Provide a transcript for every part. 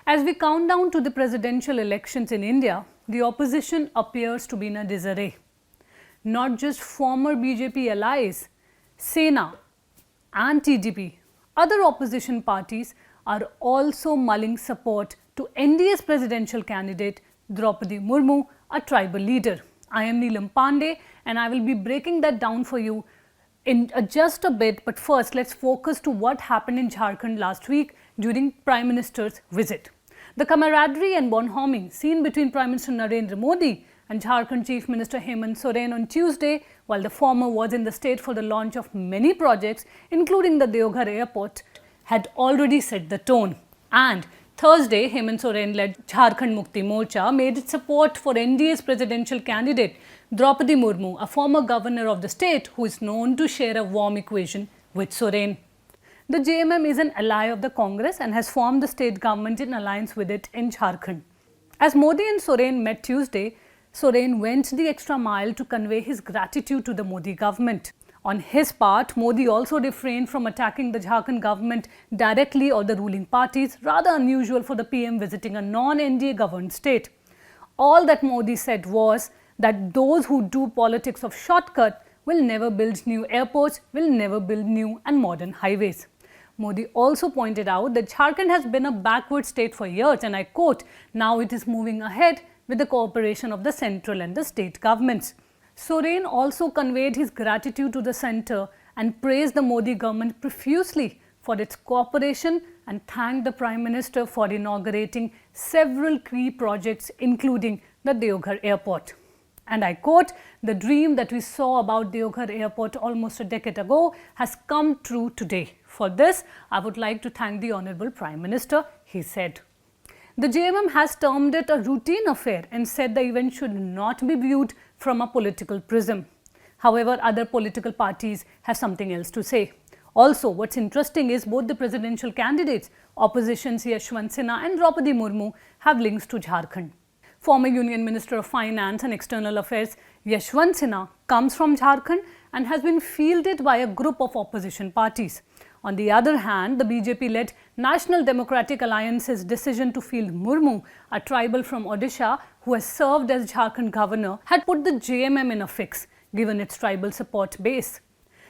As we count down to the presidential elections in India, the opposition appears to be in a disarray. Not just former BJP allies, Sena and TDP, other opposition parties are also mulling support to NDA's presidential candidate Droupadi Murmu, a tribal leader. I am Neelam Pandey and I will be breaking that down for you in just a bit, but first let's focus to what happened in Jharkhand last week during Prime Minister's visit. The camaraderie and bonhoming seen between Prime Minister Narendra Modi and Jharkhand Chief Minister Hemant Soren on Tuesday, while the former was in the state for the launch of many projects, including the Deoghar airport, had already set the tone. And Thursday, Hemant Soren-led Jharkhand Mukti Morcha made its support for NDA's presidential candidate Droupadi Murmu, a former governor of the state who is known to share a warm equation with Soren. The JMM is an ally of the Congress and has formed the state government in alliance with it in Jharkhand. As Modi and Soren met Tuesday, Soren went the extra mile to convey his gratitude to the Modi government. On his part, Modi also refrained from attacking the Jharkhand government directly or the ruling parties, rather unusual for the PM visiting a non-NDA governed state. All that Modi said was that those who do politics of shortcut will never build new airports, will never build new and modern highways. Modi also pointed out that Jharkhand has been a backward state for years and I quote, now it is moving ahead with the cooperation of the central and the state governments. Soren also conveyed his gratitude to the centre and praised the Modi government profusely for its cooperation and thanked the Prime Minister for inaugurating several key projects including the Deoghar airport. And I quote, the dream that we saw about Deoghar airport almost a decade ago has come true today. For this, I would like to thank the Honourable Prime Minister, he said. The JMM has termed it a routine affair and said the event should not be viewed from a political prism. However, other political parties have something else to say. Also, what's interesting is both the presidential candidates, opposition's Shiv Sena and Droupadi Murmu, have links to Jharkhand. Former Union Minister of Finance and External Affairs Shiv Sena comes from Jharkhand and has been fielded by a group of opposition parties. On the other hand, the BJP-led National Democratic Alliance's decision to field Murmu, a tribal from Odisha who has served as Jharkhand governor, had put the JMM in a fix, given its tribal support base.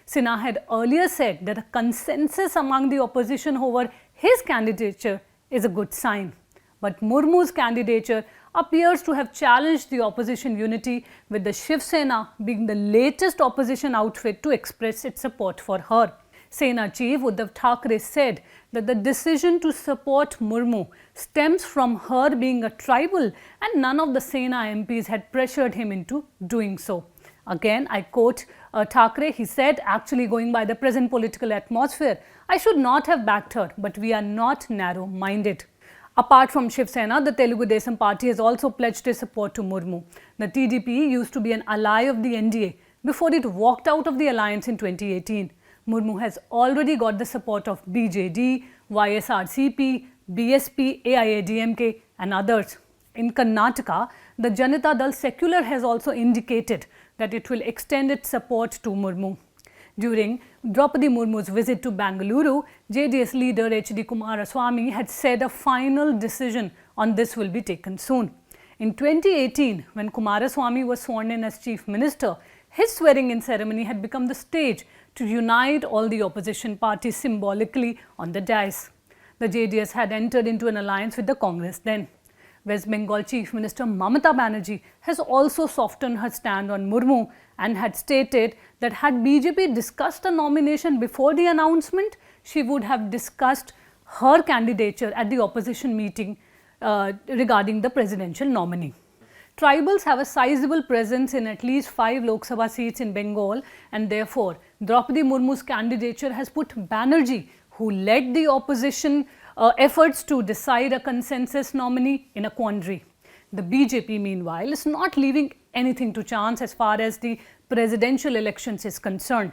Sena had earlier said that a consensus among the opposition over his candidature is a good sign. But Murmu's candidature appears to have challenged the opposition unity, with the Shiv Sena being the latest opposition outfit to express its support for her. Sena Chief Uddhav Thackeray said that the decision to support Murmu stems from her being a tribal and none of the Sena MPs had pressured him into doing so. Again, I quote Thackeray, he said, actually going by the present political atmosphere, I should not have backed her, but we are not narrow-minded. Apart from Shiv Sena, the Telugu Desam party has also pledged its support to Murmu. The TDP used to be an ally of the NDA before it walked out of the alliance in 2018. Murmu has already got the support of BJD, YSRCP, BSP, AIADMK and others. In Karnataka, the Janata Dal Secular has also indicated that it will extend its support to Murmu. During Droupadi Murmu's visit to Bengaluru, JDS leader H.D. Kumaraswamy had said a final decision on this will be taken soon. In 2018, when Kumaraswamy was sworn in as Chief Minister, his swearing-in ceremony had become the stage to unite all the opposition parties symbolically on the dais. The JDS had entered into an alliance with the Congress then. West Bengal Chief Minister Mamata Banerjee has also softened her stand on Murmu and had stated that had BJP discussed a nomination before the announcement, she would have discussed her candidature at the opposition meeting regarding the presidential nominee. Tribals have a sizable presence in at least 5 Lok Sabha seats in Bengal and therefore Droupadi Murmu's candidature has put Banerjee, who led the opposition efforts to decide a consensus nominee, in a quandary. The BJP, meanwhile, is not leaving anything to chance as far as the presidential elections is concerned.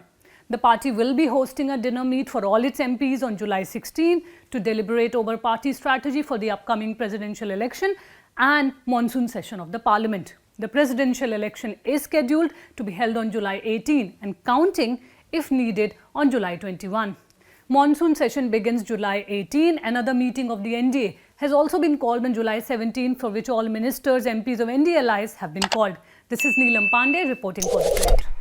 The party will be hosting a dinner meet for all its MPs on July 16 to deliberate over party strategy for the upcoming presidential election and monsoon session of the parliament. The presidential election is scheduled to be held on July 18 and counting, if needed, on July 21. Monsoon session begins July 18. Another meeting of the NDA has also been called on July 17, for which all ministers, MPs of NDA allies have been called. This is Neelam Pandey reporting for ThePrint.